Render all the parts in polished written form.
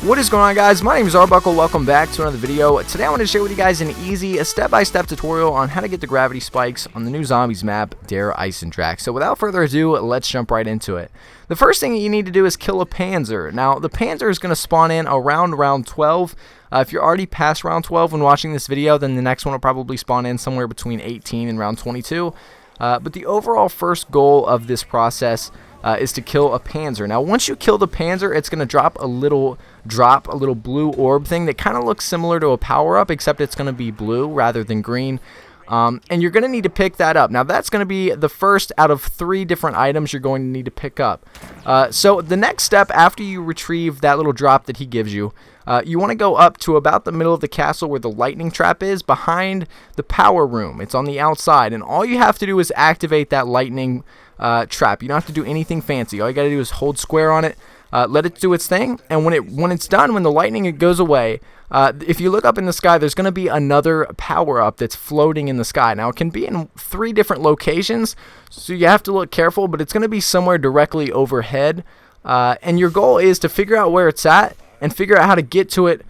What is going on, guys? My name is Arbuckle. Welcome back to another video. Today I want to share with you guys an easy step-by-step tutorial on how to get the gravity spikes on the new zombies map, Der Eisendrache. So without further ado, let's jump right into it. The first thing that you need to do is kill a Panzer. Now, the Panzer is going to spawn in around round 12. If you're already past round 12 when watching this video, then the next one will probably spawn in somewhere between 18 and round 22. But the overall first goal of this process is to kill a Panzer. Now, once you kill the Panzer, it's going to drop a little blue orb thing that kind of looks similar to a power-up, except it's going to be blue rather than green. And you're going to need to pick that up. Now, that's going to be the first out of 3 different items you're going to need to pick up. So the next step after you retrieve that little drop that he gives you, you want to go up to about the middle of the castle where the lightning trap is, behind the power room. It's on the outside, and all you have to do is activate that lightning trap. You don't have to do anything fancy. All you got to do is hold square on it, let it do its thing, and when it's done, when the lightning goes away, if you look up in the sky, there's going to be another power-up that's floating in the sky. Now, it can be in 3 different locations, so you have to look careful, but it's going to be somewhere directly overhead, and your goal is to figure out where it's at and figure out how to get to it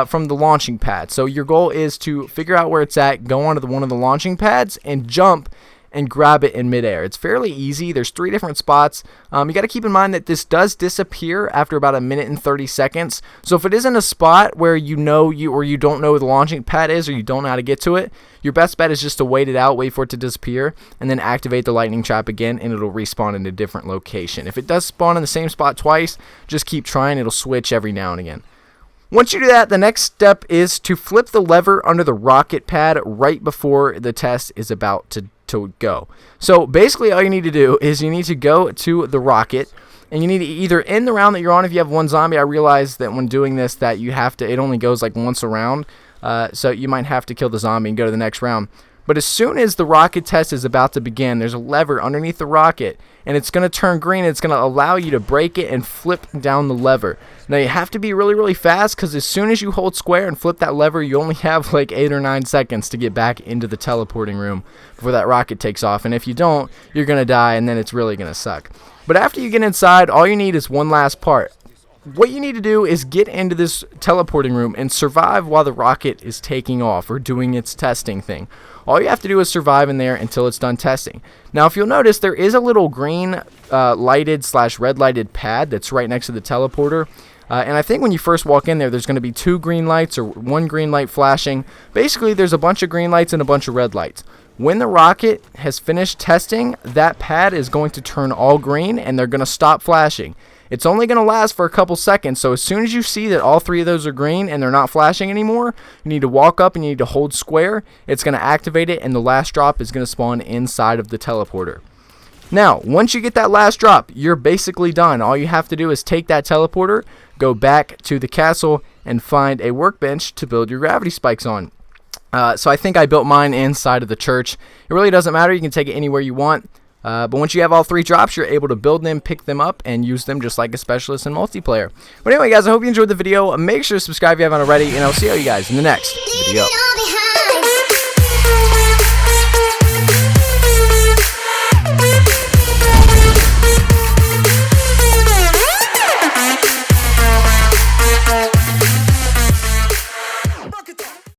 from the launching pad. So your goal is to figure out where it's at, go onto one of the launching pads, and jump and grab it in midair. It's fairly easy. There's 3 different spots. You got to keep in mind that this does disappear after about 1 minute and 30 seconds. So if it isn't a spot where you don't know where the launching pad is, or you don't know how to get to it, your best bet is just to wait it out, wait for it to disappear, and then activate the lightning trap again, and it'll respawn in a different location. If it does spawn in the same spot twice, just keep trying. It'll switch every now and again. Once you do that, the next step is to flip the lever under the rocket pad right before the test is about to go. So basically all you need to do is you need to go to the rocket, and you need to either end the round that you're on. If you have 1 zombie, I realize that when doing this that you have to, it only goes like once a round, so you might have to kill the zombie and go to the next round. But as soon as the rocket test is about to begin, there's a lever underneath the rocket, and it's going to turn green. It's going to allow you to break it and flip down the lever. Now, you have to be really, really fast, because as soon as you hold square and flip that lever, you only have like 8 or 9 seconds to get back into the teleporting room before that rocket takes off. And if you don't, you're going to die, and then it's really going to suck. But after you get inside, all you need is one last part. What you need to do is get into this teleporting room and survive while the rocket is taking off or doing its testing thing. All you have to do is survive in there until it's done testing. Now, if you'll notice, there is a little green lighted / red lighted pad that's right next to the teleporter. And I think when you first walk in there, there's going to be 2 green lights or 1 green light flashing. Basically, there's a bunch of green lights and a bunch of red lights. When the rocket has finished testing, that pad is going to turn all green, and they're going to stop flashing. It's only going to last for a couple seconds, so as soon as you see that all 3 of those are green and they're not flashing anymore, you need to walk up and you need to hold square. It's going to activate it, and the last drop is going to spawn inside of the teleporter. Now, once you get that last drop, you're basically done. All you have to do is take that teleporter, go back to the castle, and find a workbench to build your gravity spikes on. So I think I built mine inside of the church. It really doesn't matter. You can take it anywhere you want. But once you have all 3 drops, you're able to build them, pick them up, and use them just like a specialist in multiplayer. But anyway, guys, I hope you enjoyed the video. Make sure to subscribe if you haven't already, and I'll see you guys in the next video.